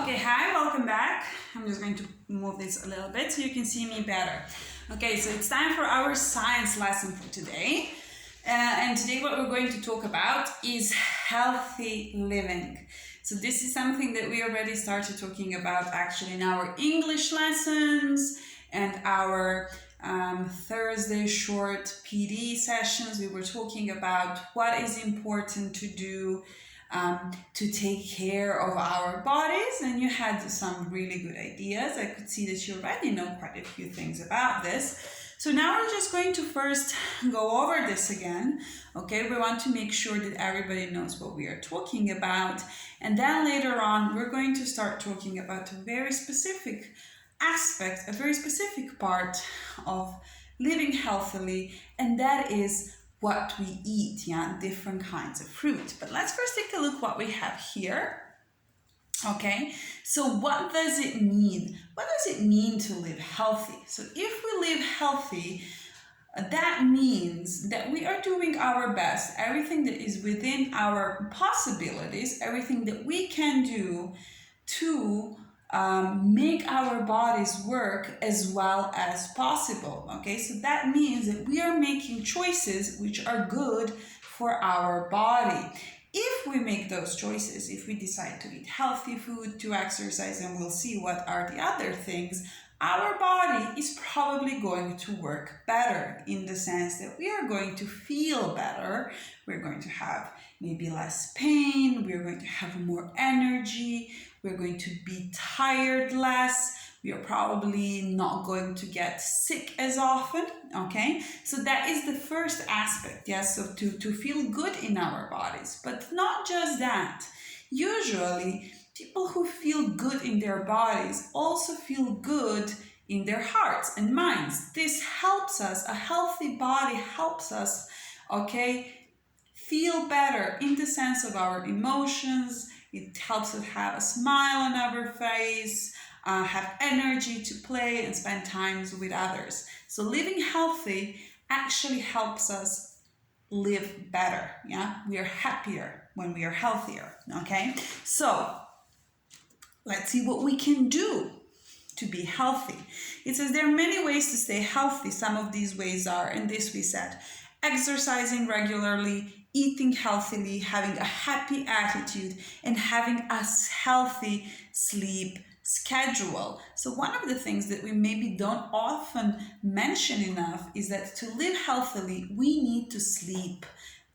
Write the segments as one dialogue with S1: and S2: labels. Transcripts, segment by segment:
S1: Okay, hi, welcome back. I'm just going to move this a little bit so you can see me better. Okay, so it's time for our science lesson for today. And today what we're going to talk about is healthy living. So this is something that we already started talking about actually in our English lessons and our Thursday short PD sessions. We were talking about what is important to do to take care of our bodies, and you had some really good ideas. I could see that you already know quite a few things about this. So now we're just going to first go over this again. Okay, we want to make sure that everybody knows what we are talking about, and then later on we're going to start talking about a very specific aspect, a very specific part of living healthily, and that is what we eat, different kinds of fruit. But let's first take a look what we have here. Okay, so what does it mean? What does it mean to live healthy? So if we live healthy, that means that we are doing our best, everything that is within our possibilities, everything that we can do to make our bodies work as well as possible. Okay, so that means that we are making choices which are good for our body. If we make those choices, if we decide to eat healthy food, to exercise, and we'll see what are the other things, our body is probably going to work better in the sense that we are going to feel better. We're going to have maybe less pain. We're going to have more energy. We're going to be tired less. We are probably not going to get sick as often, okay? So that is the first aspect, yes, so to feel good in our bodies. But not just that. Usually, people who feel good in their bodies also feel good in their hearts and minds. This helps us, a healthy body helps us, okay, feel better in the sense of our emotions. It helps us have a smile on our face, have energy to play and spend times with others. So living healthy actually helps us live better. Yeah, we are happier when we are healthier. Okay, so let's see what we can do to be healthy. It says there are many ways to stay healthy. Some of these ways are, and this we said, exercising regularly, eating healthily, having a happy attitude, and having a healthy sleep schedule. So one of the things that we maybe don't often mention enough is that to live healthily, we need to sleep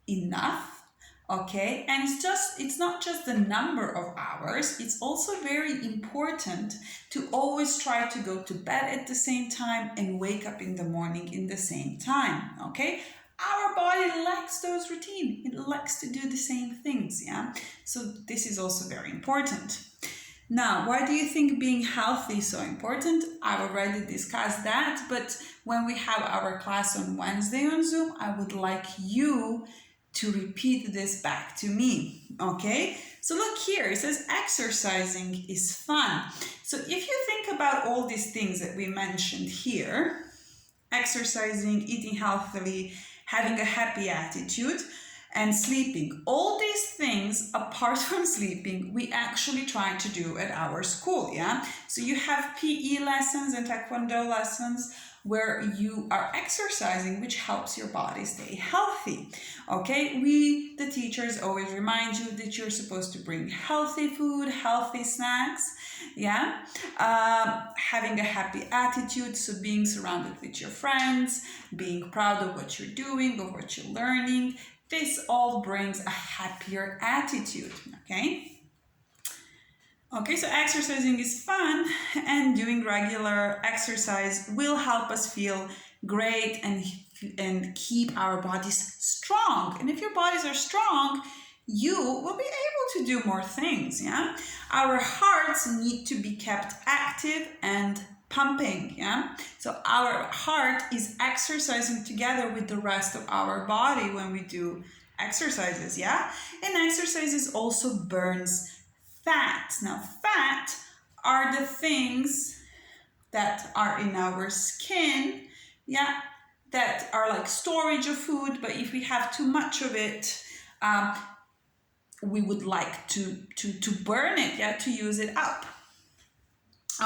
S1: enough. Okay, and it's not just the number of hours, it's also very important to always try to go to bed at the same time and wake up in the morning in the same time. Okay, our body likes those routines, it likes to do the same things. Yeah, so this is also very important. Now, why do you think being healthy is so important? I've already discussed that, but when we have our class on Wednesday on Zoom, I would like you to repeat this back to me. Okay, so look here, it says exercising is fun. So if you think about all these things that we mentioned here, exercising, eating healthily, having a happy attitude, and sleeping, all these things apart from sleeping, we actually try to do at our school. Yeah, so you have PE lessons and Taekwondo lessons where you are exercising, which helps your body stay healthy. Okay, we, the teachers, always remind you that you're supposed to bring healthy food, healthy snacks. Yeah, having a happy attitude, so being surrounded with your friends, being proud of what you're doing, of what you're learning. This all brings a happier attitude. Okay, so exercising is fun, and doing regular exercise will help us feel great and keep our bodies strong. And if your bodies are strong, you will be able to do more things. Yeah, our hearts need to be kept active and pumping. Yeah, so our heart is exercising together with the rest of our body when we do exercises. Yeah, and exercises also burns fat. Now, fat are the things that are in our skin, yeah, that are like storage of food, but if we have too much of it, we would like to burn it, yeah, to use it up.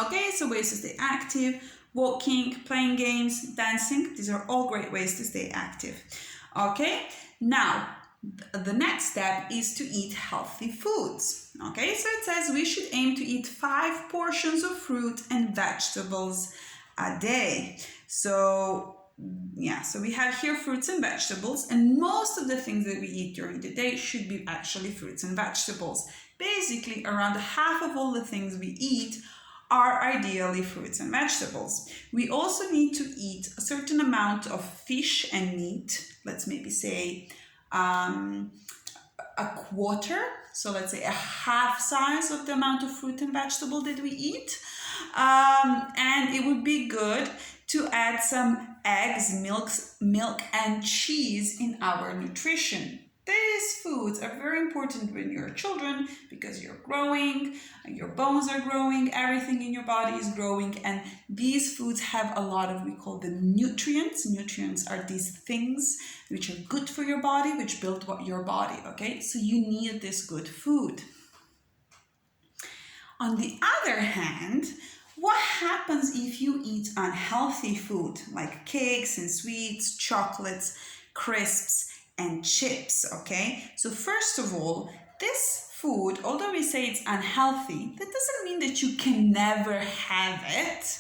S1: Okay, so ways to stay active: walking, playing games, dancing. These are all great ways to stay active. Okay, now the next step is to eat healthy foods. Okay, so it says we should aim to eat 5 portions of fruit and vegetables a day. So yeah, so we have here fruits and vegetables, and most of the things that we eat during the day should be actually fruits and vegetables. Basically, around half of all the things we eat are ideally fruits and vegetables. We also need to eat a certain amount of fish and meat. Let's maybe say a quarter, so let's say a half size of the amount of fruit and vegetable that we eat. And it would be good to add some eggs, milk and cheese in our nutrition. These foods are very important when you're children because you're growing, your bones are growing, everything in your body is growing, and these foods have a lot of, we call them nutrients. Nutrients are these things which are good for your body, which build your body, okay? So you need this good food. On the other hand, what happens if you eat unhealthy food like cakes and sweets, chocolates, crisps, and chips? Okay, so first of all, this food, although we say it's unhealthy, that doesn't mean that you can never have it.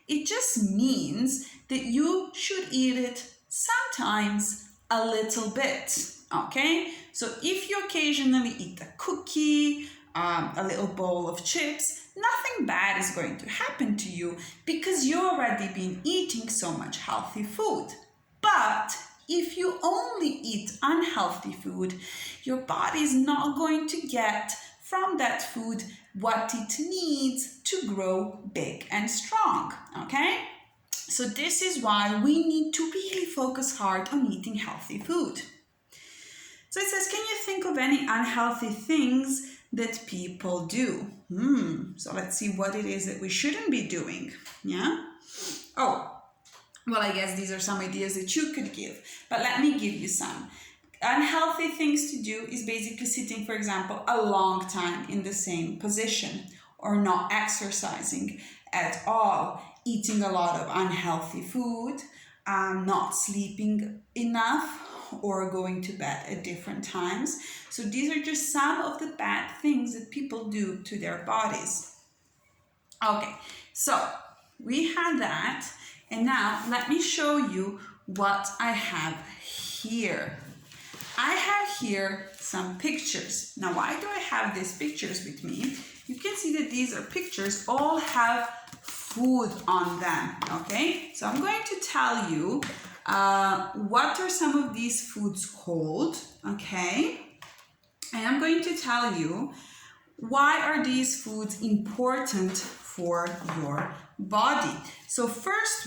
S1: It just means that you should eat it sometimes a little bit. Okay, so if you occasionally eat a cookie, a little bowl of chips, nothing bad is going to happen to you because you've already been eating so much healthy food. But if you only eat unhealthy food, your body is not going to get from that food what it needs to grow big and strong, okay? So this is why we need to really focus hard on eating healthy food. So it says, can you think of any unhealthy things that people do? So let's see what it is that we shouldn't be doing, yeah? Oh, well, I guess these are some ideas that you could give, but let me give you some. Unhealthy things to do is basically sitting, for example, a long time in the same position, or not exercising at all, eating a lot of unhealthy food, not sleeping enough, or going to bed at different times. So these are just some of the bad things that people do to their bodies. Okay, so we had that. And now let me show you what I have here. I have here some pictures. Now, why do I have these pictures with me? You can see that these are pictures, all have food on them, okay? So I'm going to tell you what are some of these foods called, okay? And I'm going to tell you why are these foods important for your body. So first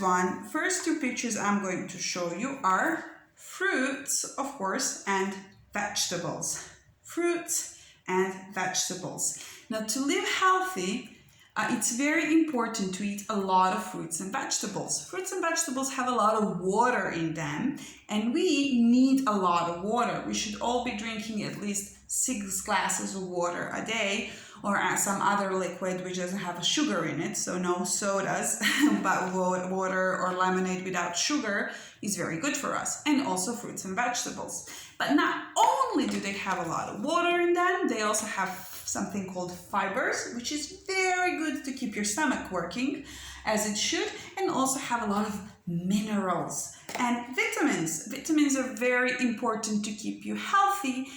S1: 2 pictures I'm going to show you are fruits, of course, and vegetables. Fruits and vegetables. Now, to live healthy, it's very important to eat a lot of fruits and vegetables. Fruits and vegetables have a lot of water in them, and we need a lot of water. We should all be drinking at least 6 glasses of water a day, or some other liquid which doesn't have a sugar in it, so no sodas, but water or lemonade without sugar is very good for us, and also fruits and vegetables. But not only do they have a lot of water in them, they also have something called fibers, which is very good to keep your stomach working as it should, and also have a lot of minerals and vitamins. Vitamins are very important to keep you healthy.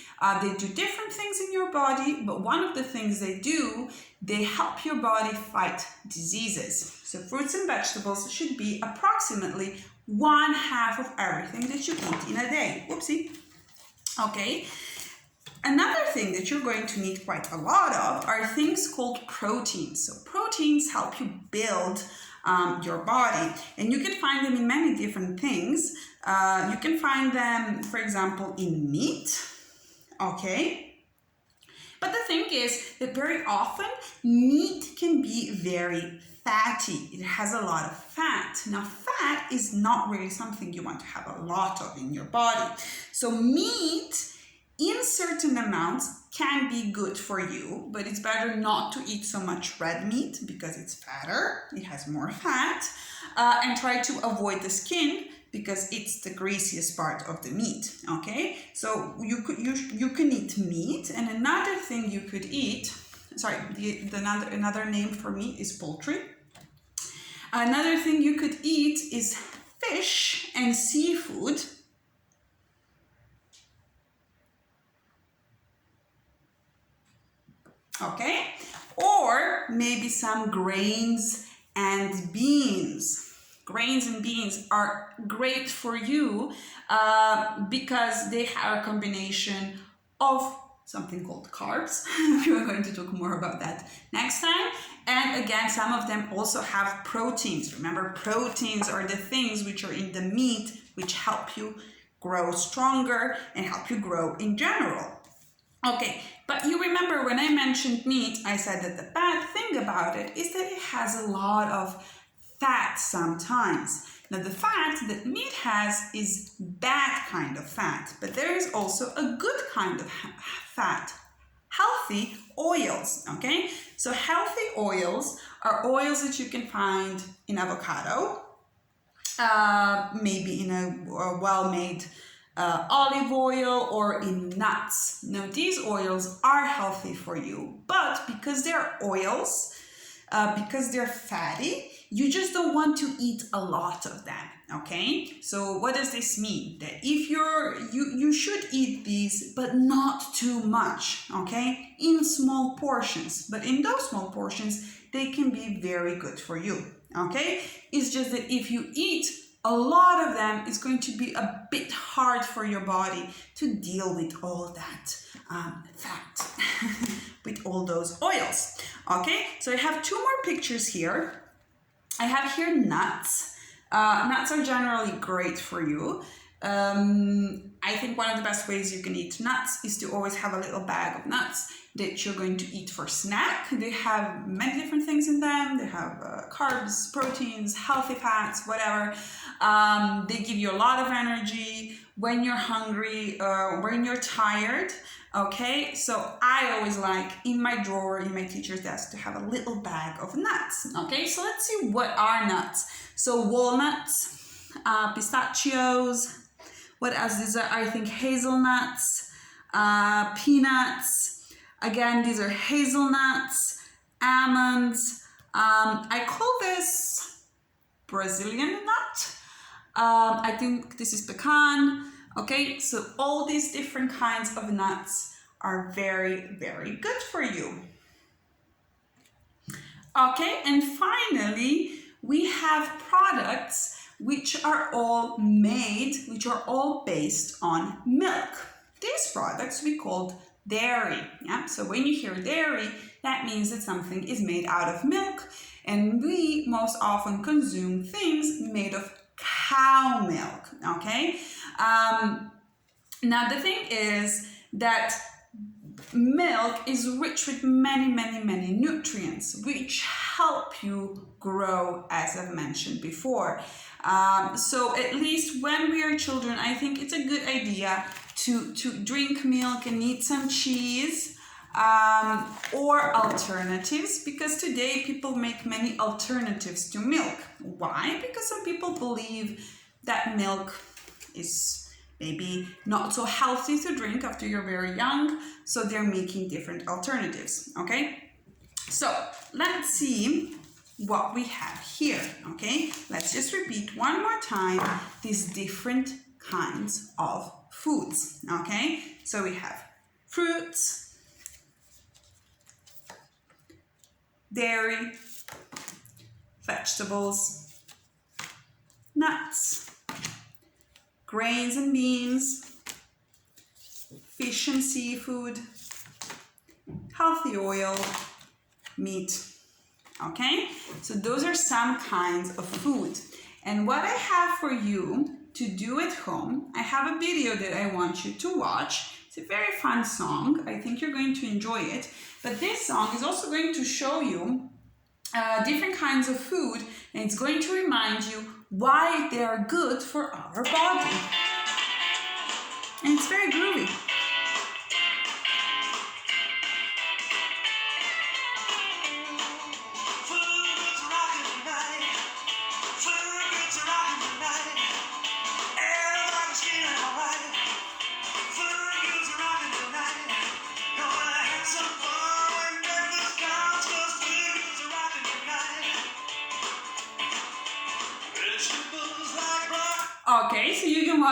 S1: They do different things in your body, but one of the things they do, they help your body fight diseases. So fruits and vegetables should be approximately 1/2 of everything that you eat in a day. Whoopsie. Okay. Another thing that you're going to need quite a lot of are things called proteins. So proteins help you build your body, and you can find them in many different things. You can find them, for example, in meat, okay? But the thing is that very often meat can be very fatty. It has a lot of fat. Now, fat is not really something you want to have a lot of in your body. So meat in certain amounts can be good for you, but it's better not to eat so much red meat because it's fatter, it has more fat, and try to avoid the skin because it's the greasiest part of the meat. Okay, so you can eat meat, and another thing you could eat, sorry, another name for meat is poultry. Another thing you could eat is fish and seafood. Okay, or maybe some grains and beans. Grains and beans are great for you because they have a combination of something called carbs. We're going to talk more about that next time. And again, some of them also have proteins. Remember, proteins are the things which are in the meat which help you grow stronger and help you grow in general. Okay, but you remember when I mentioned meat, I said that the bad thing about it is that it has a lot of fat sometimes. Now, the fat that meat has is bad kind of fat, but there is also a good kind of fat, healthy oils, okay? So healthy oils are oils that you can find in avocado, maybe in a well-made olive oil or in nuts. Now, these oils are healthy for you, but because they're oils, because they're fatty, you just don't want to eat a lot of them, okay? So what does this mean? That if you should eat these, but not too much, okay? In small portions, but in those small portions, they can be very good for you, okay? It's just that if you eat a lot of them, it's going to be a bit hard for your body to deal with all that fat, with all those oils. Okay, so I have two more pictures here. I have here nuts. Nuts are generally great for you. I think one of the best ways you can eat nuts is to always have a little bag of nuts that you're going to eat for snack. They have many different things in them. They have carbs, proteins, healthy fats, whatever. They give you a lot of energy when you're hungry, when you're tired. Okay, so I always like in my drawer, in my teacher's desk, to have a little bag of nuts. Okay, so let's see what are nuts. So walnuts, pistachios, what else? These are, I think, hazelnuts, peanuts. Again, these are hazelnuts, almonds. I call this Brazilian nut. I think this is pecan. Okay, so all these different kinds of nuts are very, very good for you. Okay, and finally, we have products which are all made, which are all based on milk. These products we call dairy. Yeah, so when you hear dairy, that means that something is made out of milk, and we most often consume things made of cow milk. Okay. Now the thing is that milk is rich with many nutrients which help you grow, as I've mentioned before. So at least when we are children, I think it's a good idea to drink milk and eat some cheese or alternatives, because today people make many alternatives to milk. Why? Because some people believe that milk is maybe not so healthy to drink after you're very young, so they're making different alternatives. Okay, so let's see what we have here. Okay, let's just repeat one more time these different kinds of foods. Okay, so we have fruits, dairy, vegetables, nuts, grains and beans, fish and seafood, healthy oil, meat. Okay, so those are some kinds of food. And what I have for you to do at home, I have a video that I want you to watch. It's a very fun song. I think you're going to enjoy it. But this song is also going to show you different kinds of food, and it's going to remind you why they are good for our body. And it's very groovy.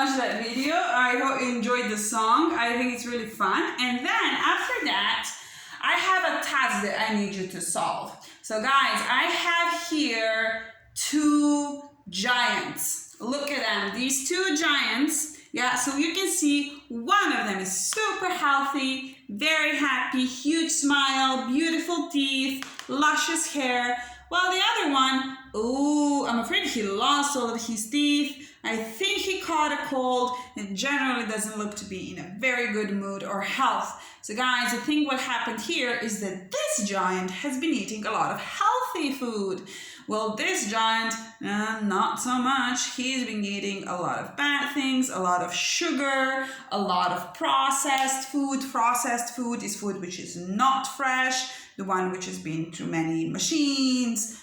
S1: watch that video. I hope you enjoyed the song. I think it's really fun. And then after that, I have a task that I need you to solve. So guys, I have here 2 giants. Look at them, these 2 giants. Yeah, so you can see one of them is super healthy, very happy, huge smile, beautiful teeth, luscious hair. While the other one, oh, I'm afraid he lost all of his teeth. I think he caught a cold and generally doesn't look to be in a very good mood or health. So guys, I think what happened here is that this giant has been eating a lot of healthy food. Well, this giant, not so much. He's been eating a lot of bad things, a lot of sugar, a lot of processed food. Processed food is food which is not fresh, the one which has been through many machines,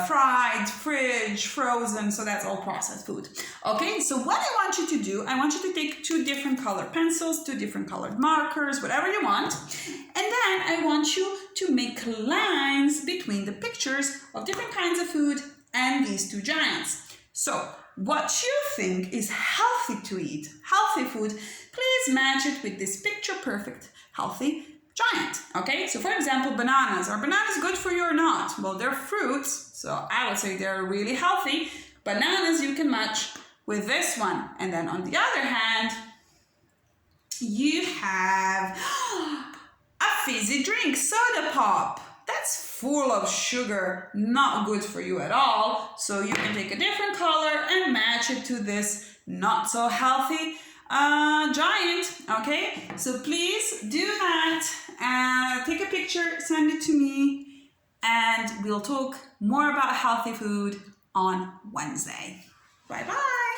S1: fried, fridge, frozen, so that's all processed food. Okay, so what I want you to do, I want you to take 2 different colored pencils, 2 different colored markers, whatever you want, and then I want you to make lines between the pictures of different kinds of food and these 2 giants. So, what you think is healthy to eat, healthy food, please match it with this picture perfect, healthy giant. Okay, so for example, bananas. Are bananas good for you or not? Well, they're fruits, so I would say they're really healthy. Bananas you can match with this one. And then on the other hand, you have a fizzy drink, soda pop. That's full of sugar, not good for you at all. So you can take a different color and match it to this not so healthy giant. Okay, so please do that. Take a picture, send it to me, and we'll talk more about healthy food on Wednesday. Bye bye.